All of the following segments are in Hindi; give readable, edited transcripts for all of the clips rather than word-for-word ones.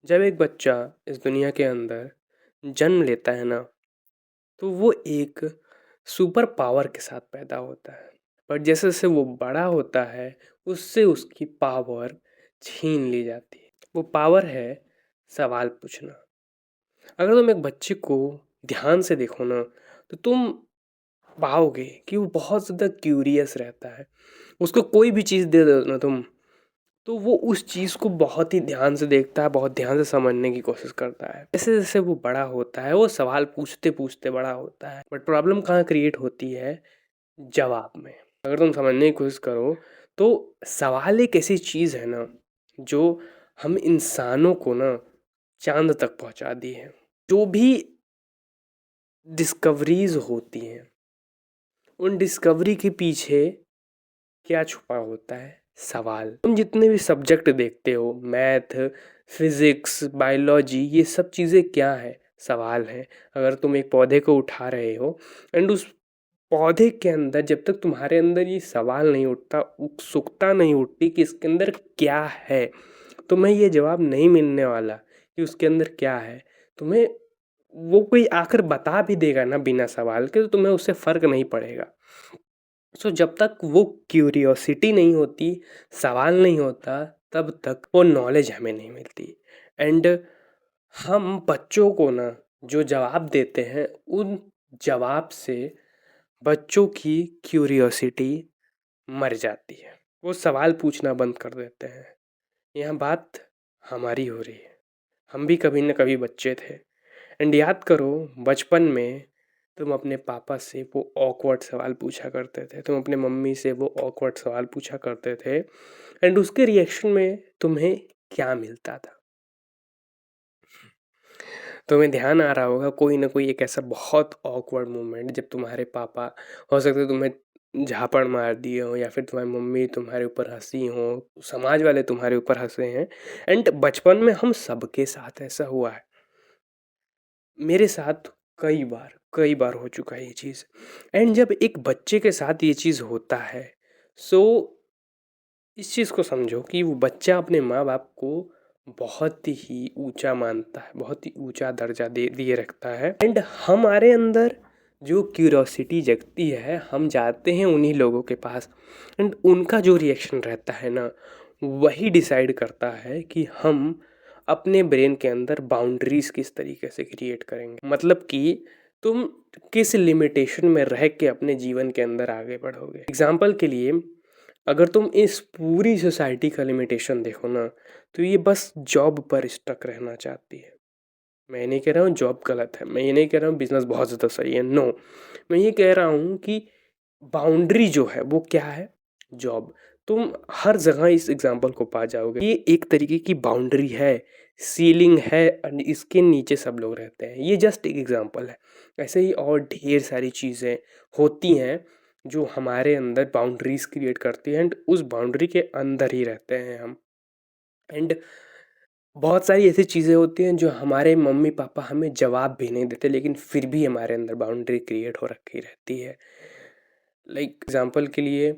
जब एक बच्चा इस दुनिया के अंदर जन्म लेता है ना, तो वो एक सुपर पावर के साथ पैदा होता है। पर जैसे जैसे वो बड़ा होता है, उससे उसकी पावर छीन ली जाती है। वो पावर है सवाल पूछना। अगर तुम एक बच्चे को ध्यान से देखो ना, तो तुम पाओगे कि वो बहुत ज़्यादा क्यूरियस रहता है। उसको कोई भी चीज़ दे दो ना तुम, तो वो उस चीज़ को बहुत ही ध्यान से देखता है, बहुत ध्यान से समझने की कोशिश करता है। जैसे जैसे वो बड़ा होता है, वो सवाल पूछते पूछते बड़ा होता है। बट प्रॉब्लम कहाँ क्रिएट होती है? जवाब में। अगर तुम समझने की कोशिश करो, तो सवाल एक ऐसी चीज़ है ना, जो हम इंसानों को ना चांद तक पहुंचा दी है। जो भी डिस्कवरीज होती हैं, उन डिस्कवरी के पीछे क्या छुपा होता है? सवाल। तुम जितने भी सब्जेक्ट देखते हो, मैथ, फिजिक्स, बायोलॉजी, ये सब चीज़ें क्या है? सवाल है। अगर तुम एक पौधे को उठा रहे हो एंड उस पौधे के अंदर जब तक तुम्हारे अंदर ये सवाल नहीं उठता, उत्सुकता नहीं उठती कि इसके अंदर क्या है, तुम्हें ये जवाब नहीं मिलने वाला कि उसके अंदर क्या है। तुम्हें वो कोई आकर बता भी देगा ना बिना सवाल के, तो तुम्हें उससे फर्क नहीं पड़ेगा। जब तक वो क्यूरियोसिटी नहीं होती, सवाल नहीं होता, तब तक वो नॉलेज हमें नहीं मिलती। एंड हम बच्चों को ना जो जवाब देते हैं, उन जवाब से बच्चों की क्यूरियोसिटी मर जाती है। वो सवाल पूछना बंद कर देते हैं। यह बात हमारी हो रही है। हम भी कभी न कभी बच्चे थे। एंड याद करो, बचपन में तुम अपने पापा से वो ऑकवर्ड सवाल पूछा करते थे, तुम अपने मम्मी से वो ऑकवर्ड सवाल पूछा करते थे, एंड उसके रिएक्शन में तुम्हें क्या मिलता था? तुम्हें ध्यान आ रहा होगा कोई ना कोई एक ऐसा बहुत ऑकवर्ड मोमेंट जब तुम्हारे पापा, हो सकता है तुम्हें झापड़ मार दिए हो, या फिर तुम्हारी मम्मी तुम्हारे ऊपर हंसी हो, समाज वाले तुम्हारे ऊपर हंसे हैं। एंड बचपन में हम सबके साथ ऐसा हुआ है। मेरे साथ कई बार हो चुका है ये चीज़। एंड जब एक बच्चे के साथ ये चीज़ होता है, सो इस चीज़ को समझो कि वो बच्चा अपने माँ बाप को बहुत ही ऊंचा मानता है, बहुत ही ऊंचा दर्जा दे दिए रखता है। एंड हमारे अंदर जो क्यूरोसिटी जगती है, हम जाते हैं उन्हीं लोगों के पास, एंड उनका जो रिएक्शन रहता है ना, वही डिसाइड करता है कि हम अपने ब्रेन के अंदर बाउंड्रीज किस तरीके से क्रिएट करेंगे। मतलब कि तुम किस लिमिटेशन में रह के अपने जीवन के अंदर आगे बढ़ोगे। एग्जाम्पल के लिए, अगर तुम इस पूरी सोसाइटी का लिमिटेशन देखो ना, तो ये बस जॉब पर स्टक रहना चाहती है। मैं ये नहीं कह रहा हूँ जॉब गलत है, मैं ये नहीं कह रहा हूँ बिजनेस बहुत ज़्यादा सही है, नो। मैं ये कह रहा हूँ कि बाउंड्री जो है वो क्या है? जॉब। तुम हर जगह इस एग्जाम्पल को पा जाओगे। ये एक तरीके की बाउंड्री है, सीलिंग है, और इसके नीचे सब लोग रहते हैं। ये जस्ट एक एग्जाम्पल है। ऐसे ही और ढेर सारी चीज़ें होती हैं जो हमारे अंदर बाउंड्रीज क्रिएट करती है, एंड उस बाउंड्री के अंदर ही रहते हैं हम। एंड बहुत सारी ऐसी चीज़ें होती हैं जो हमारे मम्मी पापा हमें जवाब भी नहीं देते, लेकिन फिर भी हमारे अंदर बाउंड्री क्रिएट हो रखी रहती है। लाइक एग्जांपल के लिए,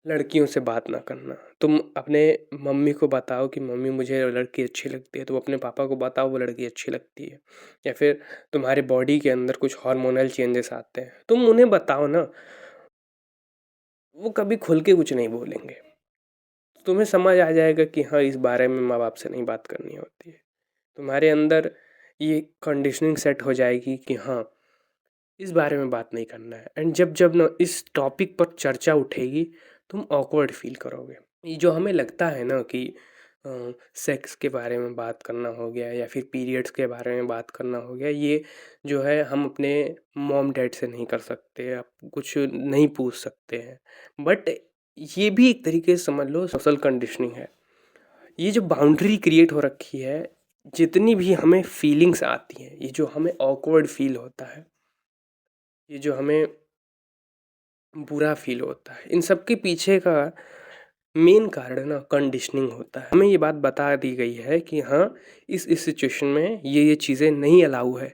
लड़कियों से बात ना करना। तुम अपने मम्मी को बताओ कि मम्मी मुझे लड़की अच्छी लगती है, तुम अपने पापा को बताओ वो लड़की अच्छी लगती है। या फिर तुम्हारे बॉडी के अंदर कुछ हार्मोनल चेंजेस आते हैं, तुम उन्हें बताओ ना, वो कभी खुल के कुछ नहीं बोलेंगे। तुम्हें समझ आ जाएगा कि हाँ, इस बारे में माँ बाप से नहीं बात करनी होती है। तुम्हारे अंदर ये कंडीशनिंग सेट हो जाएगी कि हाँ, इस बारे में बात नहीं करना है। एंड जब जब ना इस टॉपिक पर चर्चा उठेगी, तुम ऑकवर्ड फील करोगे। ये जो हमें लगता है ना कि सेक्स के बारे में बात करना हो गया, या फिर पीरियड्स के बारे में बात करना हो गया, ये जो है हम अपने मॉम डैड से नहीं कर सकते, आप कुछ नहीं पूछ सकते हैं। बट ये भी एक तरीके से समझ लो सोशल कंडीशनिंग है। ये जो बाउंड्री क्रिएट हो रखी है, जितनी भी हमें फीलिंग्स आती हैं, ये जो हमें ऑकवर्ड फील होता है, ये जो हमें बुरा फील होता है, इन सब के पीछे का मेन कारण ना कंडीशनिंग होता है। हमें ये बात बता दी गई है कि हाँ, इस सिचुएशन में ये चीज़ें नहीं अलाउ है,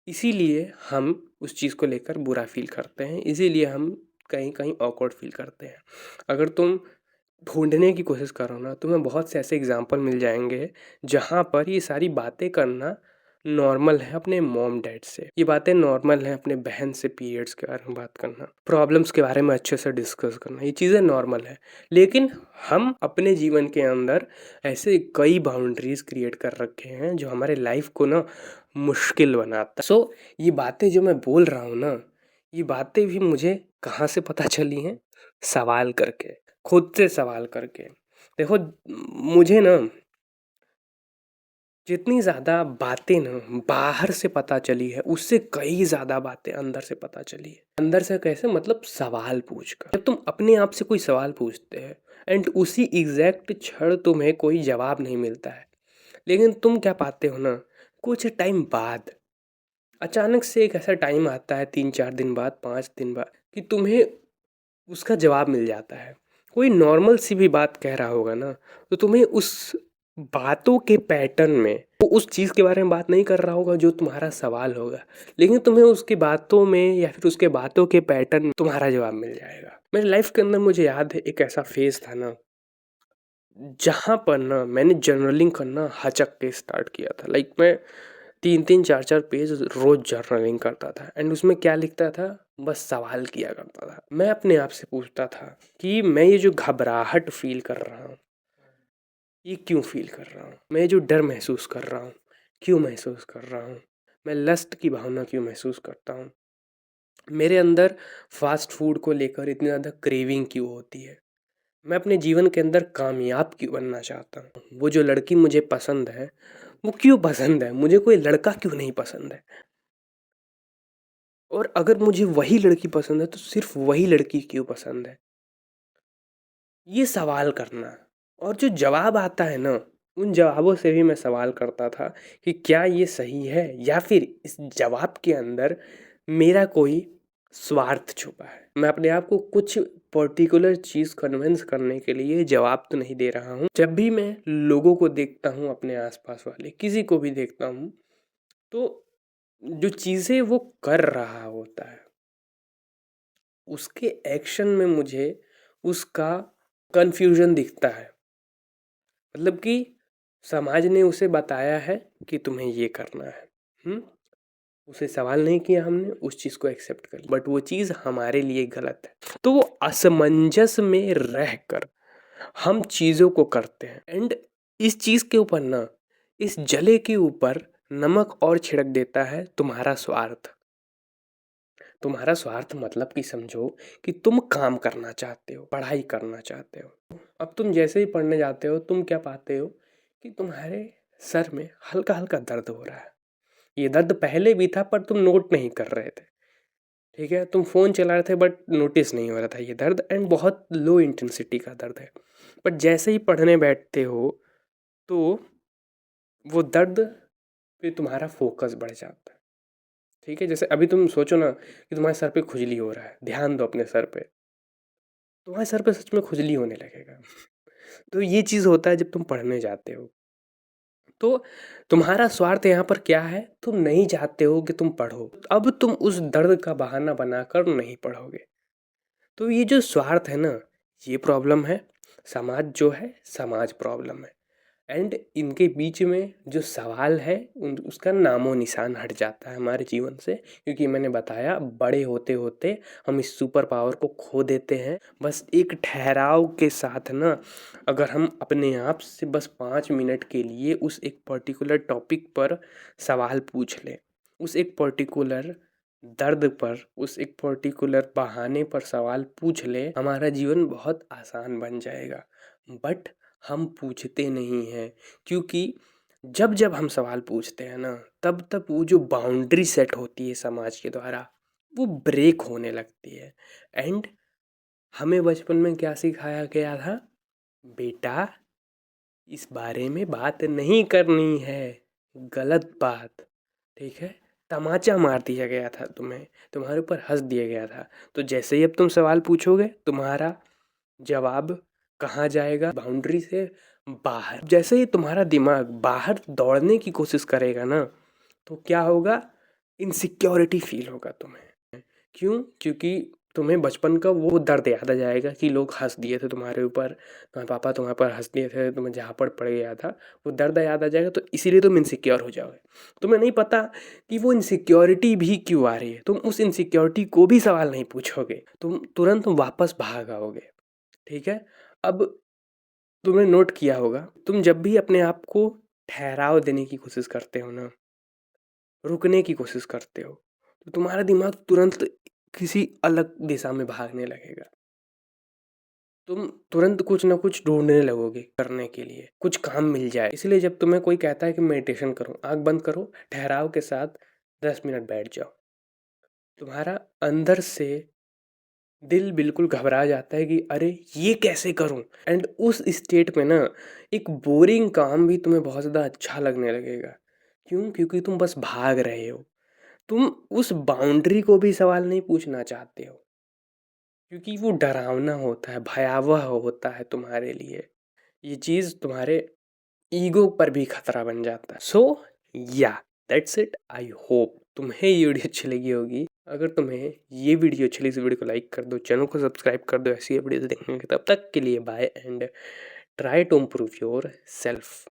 इसीलिए हम उस चीज़ को लेकर बुरा फील करते हैं, इसीलिए हम कहीं कहीं ऑकवर्ड फील करते हैं। अगर तुम ढूँढने की कोशिश करो ना, तुम्हें बहुत से ऐसे एग्ज़ाम्पल मिल जाएँगे जहाँ पर ये सारी बातें करना नॉर्मल है अपने मॉम-डैड से। ये बातें नॉर्मल हैं अपने बहन से पीरियड्स के बारे में बात करना, प्रॉब्लम्स के बारे में अच्छे से डिस्कस करना, ये चीज़ें नॉर्मल है। लेकिन हम अपने जीवन के अंदर ऐसे कई बाउंड्रीज़ क्रिएट कर रखे हैं जो हमारे लाइफ़ को ना मुश्किल बनाता है। सो ये बातें जो मैं बोल रहा हूँ ना, ये बातें भी मुझे कहाँ से पता चली हैं? सवाल करके, खुद से सवाल करके। देखो, मुझे ना जितनी ज़्यादा बातें ना बाहर से पता चली है, उससे कई ज़्यादा बातें अंदर से पता चली है। अंदर से कैसे? मतलब सवाल पूछकर। जब तुम अपने आप से कोई सवाल पूछते हैं एंड उसी एग्जैक्ट क्षण तुम्हें कोई जवाब नहीं मिलता है, लेकिन तुम क्या पाते हो ना, कुछ टाइम बाद अचानक से एक ऐसा टाइम आता है, 3-4 दिन बाद, 5 दिन बाद, कि तुम्हें उसका जवाब मिल जाता है। कोई नॉर्मल सी भी बात कह रहा होगा ना, तो तुम्हें उस बातों के पैटर्न में वो उस चीज़ के बारे में बात नहीं कर रहा होगा जो तुम्हारा सवाल होगा, लेकिन तुम्हें उसकी बातों में या फिर उसके बातों के पैटर्न में तुम्हारा जवाब मिल जाएगा। मेरे लाइफ के अंदर मुझे याद है एक ऐसा फेज़ था ना, जहाँ पर ना मैंने जर्नलिंग करना हचक के स्टार्ट किया था। लाइक मैं 3-3 4-4 पेज रोज़ जर्नलिंग करता था एंड उसमें क्या लिखता था? बस सवाल किया करता था। मैं अपने आप से पूछता था कि मैं ये जो घबराहट फ़ील कर रहा हूँ, ये क्यों फ़ील कर रहा हूँ? मैं ये जो डर महसूस कर रहा हूँ, क्यों महसूस कर रहा हूँ? मैं लस्ट की भावना क्यों महसूस करता हूँ? मेरे अंदर फ़ास्ट फ़ूड को लेकर इतनी ज़्यादा क्रेविंग क्यों होती है? मैं अपने जीवन के अंदर कामयाब क्यों बनना चाहता हूँ? वो जो लड़की मुझे पसंद है, वो क्यों पसंद है? मुझे कोई लड़का क्यों नहीं पसंद है? और अगर मुझे वही लड़की पसंद है तो सिर्फ़ वही लड़की क्यों पसंद है? ये सवाल करना, और जो जवाब आता है ना, उन जवाबों से भी मैं सवाल करता था कि क्या ये सही है, या फिर इस जवाब के अंदर मेरा कोई स्वार्थ छुपा है। मैं अपने आप को कुछ पर्टिकुलर चीज़ कन्विंस करने के लिए जवाब तो नहीं दे रहा हूँ। जब भी मैं लोगों को देखता हूँ, अपने आसपास वाले किसी को भी देखता हूँ, तो जो चीज़ें वो कर रहा होता है, उसके एक्शन में मुझे उसका कन्फ्यूजन दिखता है। मतलब कि समाज ने उसे बताया है कि तुम्हें ये करना है। उसे सवाल नहीं किया हमने, उस चीज़ को एक्सेप्ट कर लिया, बट वो चीज़ हमारे लिए गलत है। तो वो असमंजस में रहकर हम चीज़ों को करते हैं एंड इस चीज़ के ऊपर ना, इस जले के ऊपर नमक और छिड़क देता है तुम्हारा स्वार्थ। तुम्हारा स्वार्थ मतलब कि समझो कि तुम काम करना चाहते हो, पढ़ाई करना चाहते हो। अब तुम जैसे ही पढ़ने जाते हो, तुम क्या पाते हो कि तुम्हारे सर में हल्का हल्का दर्द हो रहा है। ये दर्द पहले भी था पर तुम नोट नहीं कर रहे थे। ठीक है, तुम फ़ोन चला रहे थे बट नोटिस नहीं हो रहा था ये दर्द, एंड बहुत लो इंटेंसिटी का दर्द है। बट जैसे ही पढ़ने बैठते हो, तो वो दर्द पे तुम्हारा फोकस बढ़ जाता है। ठीक है, जैसे अभी तुम सोचो ना कि तुम्हारे सर पे खुजली हो रहा है, ध्यान दो अपने सर पे, तुम्हारे सर पे सच में खुजली होने लगेगा। तो ये चीज़ होता है जब तुम पढ़ने जाते हो। तो तुम्हारा स्वार्थ यहाँ पर क्या है? तुम नहीं चाहते हो कि तुम पढ़ो, अब तुम उस दर्द का बहाना बनाकर नहीं पढ़ोगे। तो ये जो स्वार्थ है ना, ये प्रॉब्लम है। समाज जो है, समाज प्रॉब्लम है। एंड इनके बीच में जो सवाल है, उसका नामो निशान हट जाता है हमारे जीवन से, क्योंकि मैंने बताया बड़े होते होते हम इस सुपर पावर को खो देते हैं। बस एक ठहराव के साथ ना, अगर हम अपने आप से बस 5 मिनट के लिए उस एक पर्टिकुलर टॉपिक पर सवाल पूछ लें, उस एक पर्टिकुलर दर्द पर, उस एक पर्टिकुलर बहाने पर सवाल पूछ ले, हमारा जीवन बहुत आसान बन जाएगा। बट हम पूछते नहीं हैं, क्योंकि जब जब हम सवाल पूछते हैं ना, तब तब वो जो बाउंड्री सेट होती है समाज के द्वारा, वो ब्रेक होने लगती है। एंड हमें बचपन में क्या सिखाया गया था? बेटा, इस बारे में बात नहीं करनी है, गलत बात। ठीक है, तमाचा मार दिया गया था तुम्हें, तुम्हारे ऊपर हंस दिया गया था। तो जैसे ही अब तुम सवाल पूछोगे, तुम्हारा जवाब कहाँ जाएगा? बाउंड्री से बाहर। जैसे ही तुम्हारा दिमाग बाहर दौड़ने की कोशिश करेगा ना, तो क्या होगा? इनसिक्योरिटी फील होगा तुम्हें। क्यों? क्योंकि तुम्हें बचपन का वो दर्द याद आ जाएगा कि लोग हँस दिए थे तुम्हारे ऊपर, तुम्हारे पापा तुम्हारे पर हँस दिए थे, तुम्हें झापड़ पड़ गया था, वो दर्द याद आ जाएगा, तो इसीलिए तुम इनसिक्योर हो जाओगे। तुम्हें नहीं पता कि वो इनसिक्योरिटी भी क्यों आ रही है, तुम उस इनसिक्योरिटी को भी सवाल नहीं पूछोगे, तुम तुरंत वापस भाग आओगे। ठीक है? अब तुमने नोट किया होगा, तुम जब भी अपने आप को ठहराव देने की कोशिश करते हो ना, रुकने की कोशिश करते हो, तो तुम्हारा दिमाग तुरंत किसी अलग दिशा में भागने लगेगा। तुम तुरंत कुछ ना कुछ ढूंढने लगोगे करने के लिए, कुछ काम मिल जाए। इसलिए जब तुम्हें कोई कहता है कि मेडिटेशन करो, आंख बंद करो, ठहराव के साथ 10 मिनट बैठ जाओ, तुम्हारा अंदर से दिल बिल्कुल घबरा जाता है कि अरे ये कैसे करूं। एंड उस स्टेट में ना एक बोरिंग काम भी तुम्हें बहुत ज़्यादा अच्छा लगने लगेगा। क्यों? क्योंकि तुम बस भाग रहे हो, तुम उस बाउंड्री को भी सवाल नहीं पूछना चाहते हो, क्योंकि वो डरावना होता है, भयावह होता है तुम्हारे लिए। ये चीज़ तुम्हारे ईगो पर भी खतरा बन जाता है। सो या दैट्स इट। आई होप तुम्हें ये वीडियो अच्छी लगी होगी। अगर तुम्हें ये वीडियो अच्छी लगी, इस वीडियो को लाइक कर दो, चैनल को सब्सक्राइब कर दो ऐसी वीडियो देखने के। तब तक के लिए bye and try to improve your self.